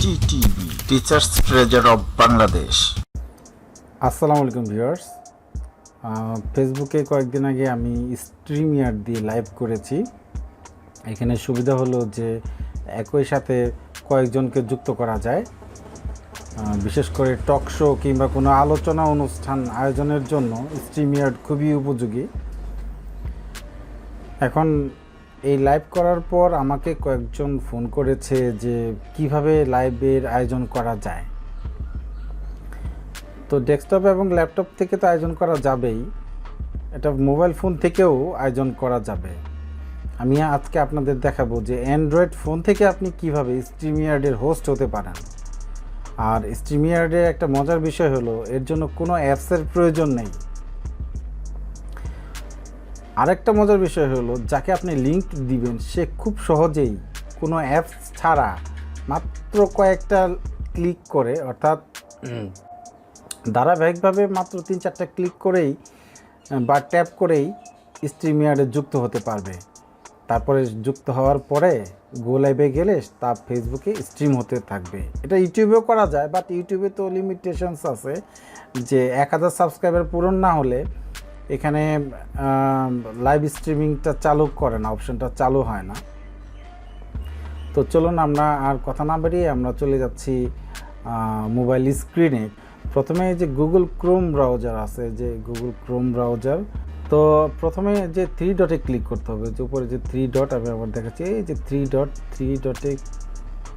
TTV teachers treasure of Bangladesh. আসসালামু আলাইকুম viewers, ফেসবুকে কয়েকদিন আগে আমি স্ট্রিমইয়ার্ড দিয়ে লাইভ করেছি। এখানে সুবিধা হলো যে একই সাথে কয়েকজনকে যুক্ত করা যায়, বিশেষ করে টক শো কিংবা কোনো আলোচনা অনুষ্ঠান আয়োজনের জন্য স্ট্রিমইয়ার্ড খুবই উপযোগী। এখন এই লাইভ করার পর আমাকে কয়েকজন ফোন করেছে যে কিভাবে লাইভের আয়োজন করা যায়। তো ডেস্কটপ এবং ল্যাপটপ থেকে তো আয়োজন করা যাবেই, এটা মোবাইল ফোন থেকেও আয়োজন করা যাবে। আমি আজকে আপনাদের দেখাবো যে অ্যান্ড্রয়েড ফোন থেকে আপনি কিভাবে স্ট্রিমইয়ার্ডের হোস্ট হতে পারেন। আর স্ট্রিমইয়ার্ডের একটা মজার বিষয় হলো এর জন্য কোনো অ্যাপসের প্রয়োজন নেই। আরেকটা মজার বিষয় হলো যাকে আপনি লিংক দিবেন সে খুব সহজেই কোনো অ্যাপস ছাড়া মাত্র কয়েকটা ক্লিক করে, অর্থাৎ ধারাবাহিকভাবে মাত্র 3-4টা ক্লিক করেই বা ট্যাপ করেই স্ট্রিমইয়ার্ডে যুক্ত হতে পারবে। তারপরে যুক্ত হওয়ার পরে গো লাইভে গেলে তা ফেসবুকে স্ট্রিম হতে থাকবে। এটা ইউটিউবেও করা যায়, বাট ইউটিউবে তো লিমিটেশনস আছে যে 1000 সাবস্ক্রাইবার পূরণ না হলে এখানে লাইভ স্ট্রিমিংটা চালু করে না, অপশনটা চালু হয় না। তো চলুন আমরা আর কথা না বাড়িয়ে আমরা চলে যাচ্ছি মোবাইল স্ক্রিনে। প্রথমে যে গুগল ক্রোম ব্রাউজার আছে, যে গুগল ক্রোম ব্রাউজার, তো প্রথমে যে 3 ডটে ক্লিক করতে হবে, যে উপরে যে 3 ডট আমি আবার দেখাচ্ছি, এই যে 3 ডটে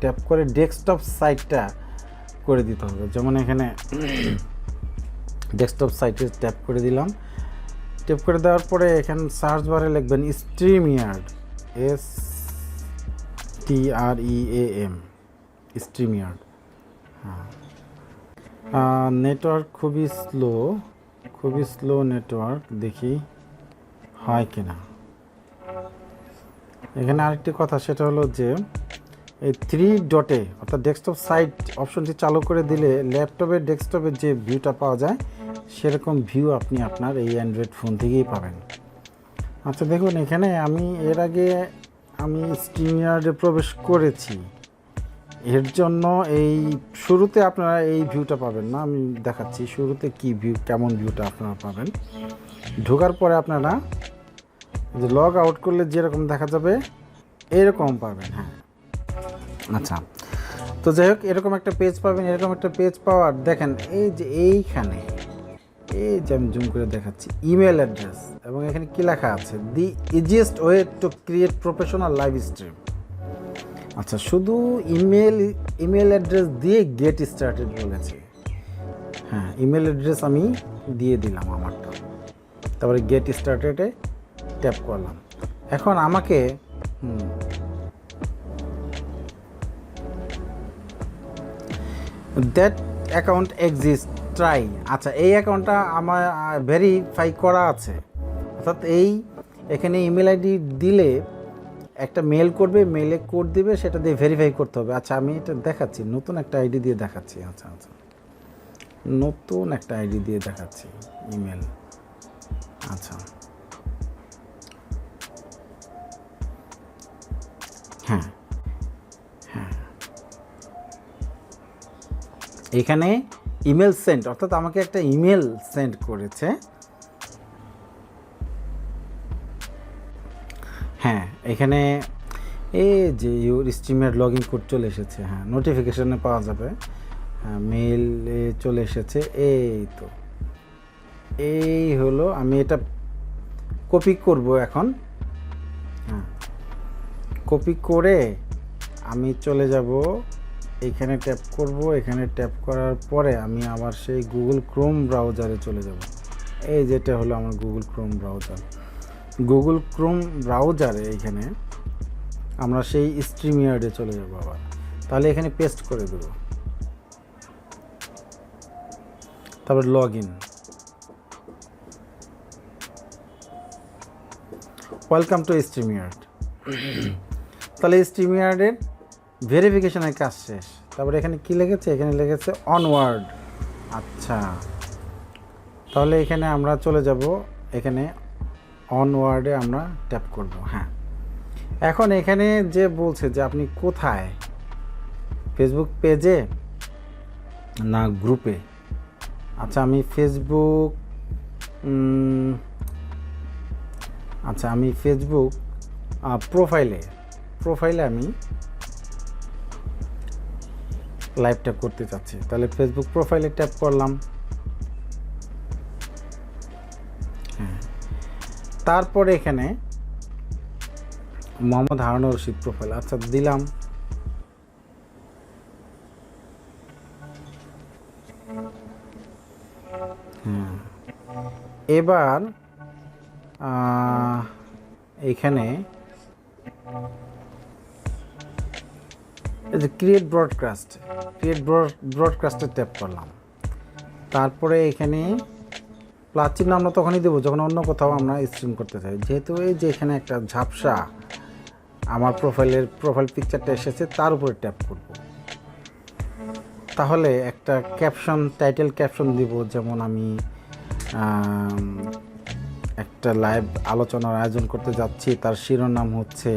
ট্যাপ করে ডেস্কটপ সাইটটা করে দিতে হবে। যেমন এখানে ডেস্কটপ সাইটে ট্যাপ করে দিলাম। ট্যাপ করে দেওয়ার পরে এখানে সার্চ বারে লিখবেন StreamYard, STREAM, StreamYard। নেটওয়ার্ক খুবই স্লো নেটওয়ার্ক, দেখি হয় কিনা। এখানে আরেকটি কথা, সেটা হলো যে এই 3 ডটে অর্থাৎ ডেস্কটপ সাইট অপশনটি চালু করে দিলে ল্যাপটপের ডেস্কটপের যে ভিউটা পাওয়া যায় সেরকম ভিউ আপনি আপনার এই অ্যান্ড্রয়েড ফোন থেকেই পাবেন। আচ্ছা দেখুন, এখানে এর আগে আমি স্ট্রিমইয়ার্ডে প্রবেশ করেছি, এর জন্য এই শুরুতে আপনারা এই ভিউটা পাবেন না। আমি দেখাচ্ছি শুরুতে কি ভিউ, কেমন ভিউটা আপনারা পাবেন। ঢোকার পরে আপনারা যে লগ আউট করলে যেরকম দেখা যাবে এরকম পাবেন। হ্যাঁ, আচ্ছা, তো যাই হোক, এরকম একটা পেজ পাবেন। এরকম একটা পেজ পাওয়ার দেখেন এই যে এইখানে, এই যে আমি জুম করে দেখাচ্ছি, ইমেল অ্যাড্রেস, এবং এখানে কি লেখা আছে, the easiest way to create professional live stream. আচ্ছা, শুধু ইমেল অ্যাড্রেস দিয়ে গেট স্টার্টেড বলেছে। হ্যাঁ, ইমেল অ্যাড্রেস আমি দিয়ে দিলাম আমারটা, তারপরে গেট স্টার্টেডে ট্যাপ করলাম। এখন আমাকে দ্যাট অ্যাকাউন্ট এক্সিস্ট ট্রাই। আচ্ছা, এই অ্যাকাউন্টটা আমার ভেরিফাই করা আছে, অর্থাৎ এখানে ইমেল আইডি দিলে একটা মেল করবে, মেলে কোড দিবে, সেটা দিয়ে ভেরিফাই করতে হবে। আচ্ছা, আমি এটা দেখাচ্ছি, নতুন একটা আইডি দিয়ে দেখাচ্ছি। আচ্ছা, নতুন একটা আইডি দিয়ে দেখাচ্ছি, ইমেল। আচ্ছা, হ্যাঁ, এখানে ইমেল সেন্ড, অর্থাৎ আমাকে একটা ইমেল সেন্ড করেছে। হ্যাঁ, এখানে এই যে your StreamYard log in code চলে এসেছে। হ্যাঁ, নোটিফিকেশনে পাওয়া যাবে। হ্যাঁ, মেইলে চলে এসেছে। এই হলো, আমি এটা কপি করব এখন। হ্যাঁ, কপি করে আমি চলে যাব, এখানে ট্যাপ করব। এখানে ট্যাপ করার পরে আমি আবার সেই গুগল ক্রোম ব্রাউজারে চলে যাব। এই যেটা হলো আমার Google Chrome browser. Google Chrome ব্রাউজারে এখানে আমরা সেই স্ট্রিমইয়ার্ডে চলে যাব আবার। তাহলে এখানে পেস্ট করে দেব, তারপর log in. Welcome to StreamYard. তাহলে স্ট্রিমইয়ার্ডের ভেরিফিকেশনের কাজ শেষ। তারপরে এখানে কি লিখেছে, এখানে লিখেছে অনওয়ার্ড। আচ্ছা, তাহলে এখানে আমরা চলে যাব, এখানে অনওয়ার্ডে আমরা ট্যাপ করব। হ্যাঁ, এখন এখানে যে বলছে যে আপনি কোথায় ফেসবুক পেজে না গ্রুপে? আচ্ছা আমি ফেসবুক প্রোফাইলে আমি লাইভটা করতে চাচ্ছি। তাহলে ফেসবুক প্রোফাইলে ট্যাপ করলাম। হ্যাঁ, তারপরে এখানে মোহাম্মদ হারুন রশিদ প্রোফাইল, আচ্ছা দিলাম। হ্যাঁ, এবার এখানে এই যে ক্রিয়েট ব্রডকাস্টে ট্যাপ করলাম। তারপরে এখানে প্লাস চিহ্ন আমরা তখনই দেবো যখন অন্য কোথাও আমরা স্ট্রিম করতে চাই। যেহেতু এই যে এখানে একটা ঝাপসা আমার প্রোফাইল পিকচারটা এসেছে, তার উপরে ট্যাপ করব। তাহলে একটা টাইটেল ক্যাপশন দিব, যেমন আমি একটা লাইভ আলোচনার আয়োজন করতে যাচ্ছি, তার শিরোনাম হচ্ছে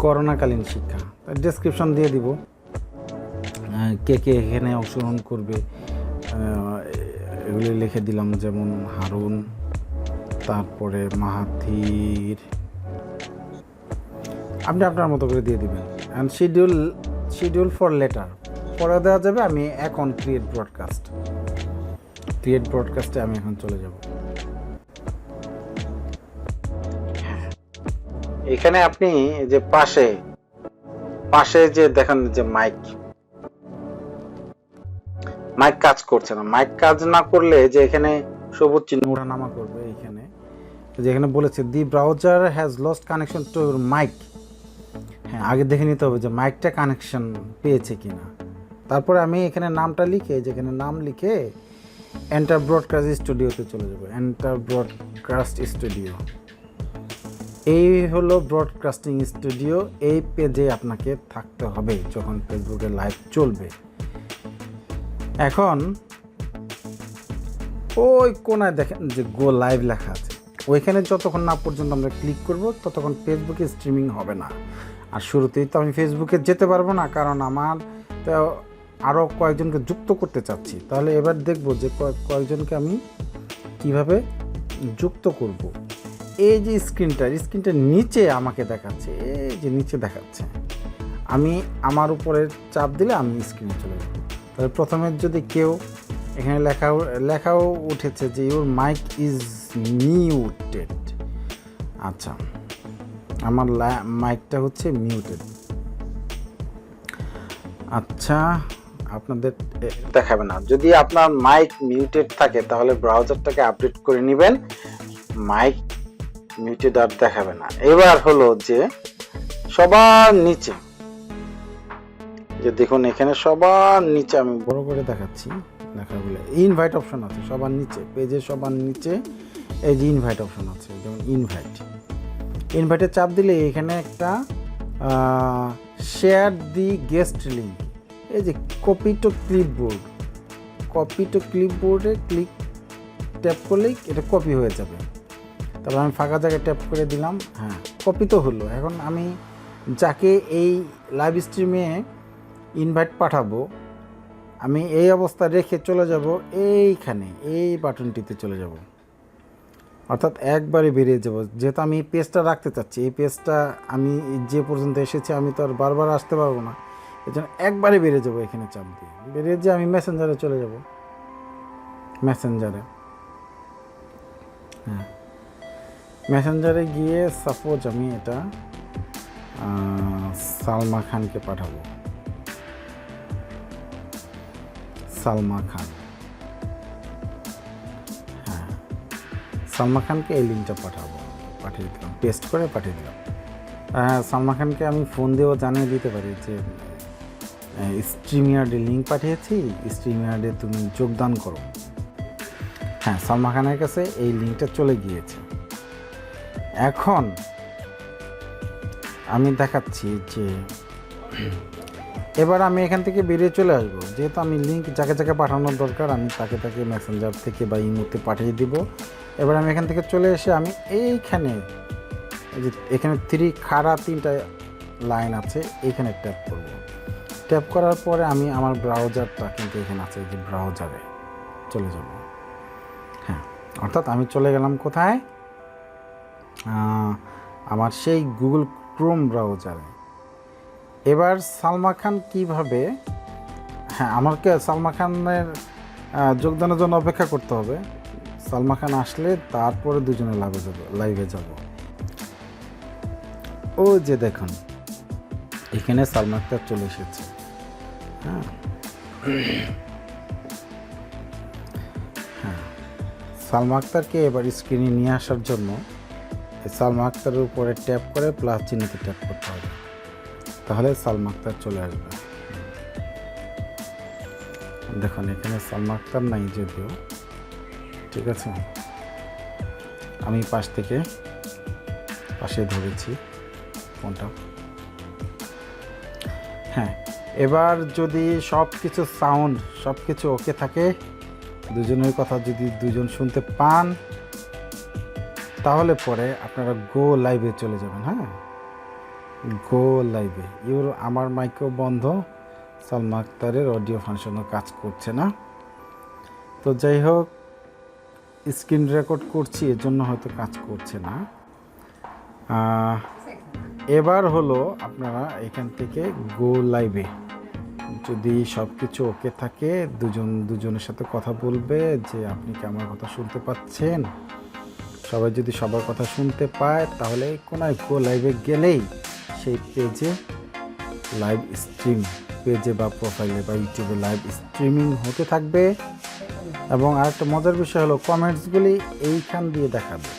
করোনাকালীন শিক্ষা। ডেসক্রিপশন দিয়ে দিব কে কে এখানে অংশগ্রহণ করবে, এগুলি লিখে দিলাম, যেমন হারুন, তারপরে মাহাথির, আপনি আপনার মতো করে দিয়ে দিবেন। অ্যান্ড শিডিউল ফর লেটার পরে দেওয়া যাবে। আমি এখন ক্রিয়েট ব্রডকাস্টে আমি এখন চলে যাব। এখানে আপনি যে পাশে যে দেখেন যে মাইক কাজ করছে না। মাইক কাজ না করলে যে এখানে সবুজ চিহ্ন ওঠানামা করবে। এখানে যেখানে বলেছে the browser has lost connection to your mic, হ্যাঁ আগে দেখে নিতে হবে যে মাইকটা কানেকশন পেয়েছে কিনা। তারপরে আমি এখানে নামটা লিখে, যেখানে নাম লিখে এন্টার ব্রডকাস্ট স্টুডিওতে চলে যাবো। এন্টার ব্রডকাস্ট স্টুডিও, এই হলো ব্রডকাস্টিং স্টুডিও। এই পেজে আপনাকে থাকতে হবে যখন ফেসবুকে লাইভ চলবে। এখন ওই কোনায় দেখেন যে গো লাইভ লেখা আছে, ওইখানে যতক্ষণ না পর্যন্ত আমরা ক্লিক করব ততক্ষণ ফেসবুকে স্ট্রিমিং হবে না। আর শুরুতেই তো আমি ফেসবুকে যেতে পারবো না, কারণ আমার তো আরও কয়েকজনকে যুক্ত করতে চাচ্ছি। তাহলে এবার দেখব যে কয়েকজনকে আমি কিভাবে যুক্ত করব। এই যে স্ক্রিনটার নিচে আমাকে দেখাচ্ছে, এই যে নিচে দেখাচ্ছে, আমি আমার উপরে চাপ দিলে আমি স্ক্রিনে চলে যাব। তাহলে প্রথমে যদি কেউ এখানে লেখাও উঠেছে যে ইউর মাইক ইজ মিউটেড। আচ্ছা, আমার মাইকটা হচ্ছে মিউটেড। আচ্ছা, আপনাদের দেখাবে না। যদি আপনার মাইক মিউটেড থাকে তাহলে ব্রাউজারটাকে আপডেট করে নেবেন, মাইক মিউটেড আর দেখাবে না। এবার হলো যে সবার নিচে, যে দেখুন এখানে সবার নিচে আমি বড় করে দেখাচ্ছি লেখাগুলো, ইনভাইট অপশন আছে সবার নিচে, পেজে সবার নিচে এই যে ইনভাইট অপশন আছে, যেমন ইনভাইটে চাপ দিলে এখানে একটা শেয়ার দি গেস্ট লিঙ্ক, এই যে কপি টু ক্লিপবোর্ডে ট্যাপ করলেই এটা কপি হয়ে যাবে। তারপর আমি ফাঁকা জায়গায় ট্যাপ করে দিলাম, হ্যাঁ কপি তো হলো। এখন আমি যাকে এই লাইভ স্ট্রিমে ইনভাইট পাঠাবো, আমি এই অবস্থা রেখে চলে যাব এইখানে, এই বাটনটিতে চলে যাব, অর্থাৎ একবারে বেরিয়ে যাব। যেহেতু আমি এই পেজটা রাখতে চাচ্ছি, এই পেজটা আমি যে পর্যন্ত এসেছি আমি তো আর বারবার আসতে পারবো না, এই জন্য একবারে বেরিয়ে যাব। এখানে চাপ দিয়ে বেরিয়ে যে আমি মেসেঞ্জারে চলে যাব। মেসেঞ্জারে গিয়ে সাপোজ আমি এটা সালমা খানকে পাঠাবো। সালমা খানকে এই লিঙ্কটা পাঠিয়ে দিলাম, পেস্ট করে পাঠিয়ে দিলাম। সালমা খানকে আমি ফোন দিয়েও জানিয়ে দিতে পারি যে স্ট্রিমইয়ার্ডে লিঙ্ক পাঠিয়েছি, স্ট্রিমইয়ার্ডে তুমি যোগদান করো। হ্যাঁ, সালমা খানের কাছে এই লিঙ্কটা চলে গিয়েছে। এখন আমি দেখাচ্ছি যে এবার আমি এখান থেকে বেরিয়ে চলে আসবো। যেহেতু আমি লিঙ্ক যাকে পাঠানোর দরকার আমি তাকে মেসেঞ্জার থেকে বা ইমোতে পাঠিয়ে দিব। এবার আমি এখান থেকে চলে এসে আমি এইখানে এই যে এখানে 3 খাড়া 3টা লাইন আছে, এইখানে ট্যাপ করব। ট্যাপ করার পরে আমি আমার ব্রাউজারটা কিন্তু এখানে আছে, এই যে ব্রাউজারে চলে যাব। হ্যাঁ, অর্থাৎ আমি চলে গেলাম কোথায়, আমার সেই গুগল ক্রোম ব্রাউজারে। এবার সালমা খান কীভাবে, হ্যাঁ আমাকে সালমা খানের যোগদানের জন্য অপেক্ষা করতে হবে। সালমা খান আসলে তারপরে দুজনে লাইভে যাব। ও যে দেখুন এখানে সালমা আক্তার চলে এসেছে। হ্যাঁ হ্যাঁ, সালমা আক্তারকে এবার স্ক্রিনে নিয়ে আসার জন্য সালমা আক্তারের উপরে ট্যাপ করে প্লাস চিহ্নতে ট্যাপ করতে হবে, তাহলে সালমা আক্তার চলে আসবে। দেখুন এখানে সালমা আক্তার নাই যদিও, ঠিক আছে, আমি পাশে ধরেছি ফোনটা। হ্যাঁ, এবার যদি সব কিছু সাউন্ড সব কিছু ওকে থাকে, দুজনের কথা যদি দুজন শুনতে পান, তাহলে পরে আপনারা গো লাইভে চলে যাবেন। হ্যাঁ, গো লাইভে। আমার মাইকও বন্ধ, সালমা আক্তারের অডিও ফাংশনও কাজ করছে না। তো যাই হোক, স্ক্রিন রেকর্ড করছি এর জন্য হয়তো কাজ করছে না। এবার হলো আপনারা এখান থেকে গো লাইভে, যদি সব কিছু ওকে থাকে, দুজনের সাথে কথা বলবে যে আপনি কি আমার কথা শুনতে পাচ্ছেন। সবাই যদি সবার কথা শুনতে পায়, তাহলে কোনায় গো লাইভে গেলেই সেই পেজে লাইভ স্ট্রিম, পেজে বা প্রোফাইলে বা ইউটিউবে লাইভ স্ট্রিমিং হতে থাকবে। এবং আরেকটা মজার বিষয় হলো কমেন্টসগুলি এইখান দিয়ে দেখাবে।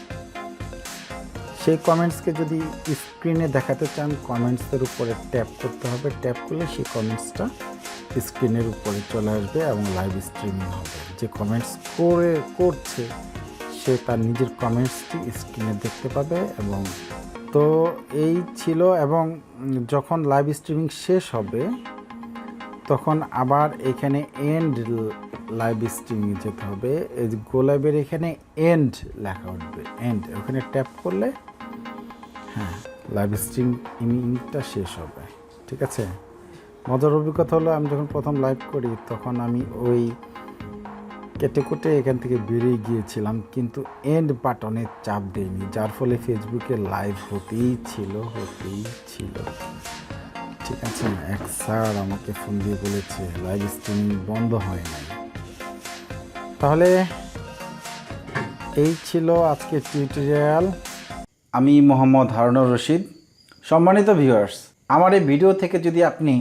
সেই কমেন্টসকে যদি স্ক্রিনে দেখাতে চান, কমেন্টসের উপরে ট্যাপ করতে হবে। ট্যাপ করলে সেই কমেন্টসটা স্ক্রিনের উপরে চলে আসবে এবং লাইভ স্ট্রিমিং হবে। যে কমেন্টস করছে সে তার নিজের কমেন্টসটি স্ক্রিনে দেখতে পাবে। এবং তো এই ছিল। এবং যখন লাইভ স্ট্রিমিং শেষ হবে, তখন আবার এখানে এন্ড লাইভ স্ট্রিমিং যেতে হবে। এই যে গো লাইভের এখানে এন্ড লেখা উঠবে, এন্ড, ওখানে ট্যাপ করলে হ্যাঁ লাইভ স্ট্রিমিংটা শেষ হবে। ঠিক আছে, মজার অভিজ্ঞতা হলো আমি যখন প্রথম লাইভ করি তখন আমি ওই কেটে এখান থেকে বেরিয়ে গিয়েছিলাম, কিন্তু এন্ড বাটনে চাপ দেইনি, যার ফলে ফেসবুকে লাইভ হতেই ছিল। ঠিক আছে, এক স্যার আমাকে ফোন দিয়ে বলেছে লাইভ স্ট্রিমিং বন্ধ হয় নাই। তাহলে এই ছিল আজকের টিউটোরিয়াল। আমি মোহাম্মদ হারুনুর রশিদ। সম্মানিত ভিউয়ার্স, আমার এই ভিডিও থেকে যদি আপনি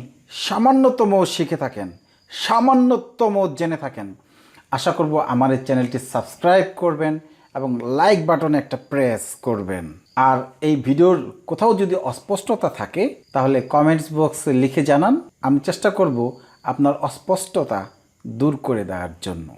সামান্যতম শিখে থাকেন, সামান্যতম জেনে থাকেন, আশা করব আমার এই চ্যানেলটি সাবস্ক্রাইব করবেন এবং লাইক বাটনে একটা প্রেস করবেন। আর এই ভিডিওর কোথাও যদি অস্পষ্টতা থাকে তাহলে কমেন্টস বক্সে লিখে জানান, আমি চেষ্টা করব আপনার অস্পষ্টতা দূর করে দেওয়ার জন্য।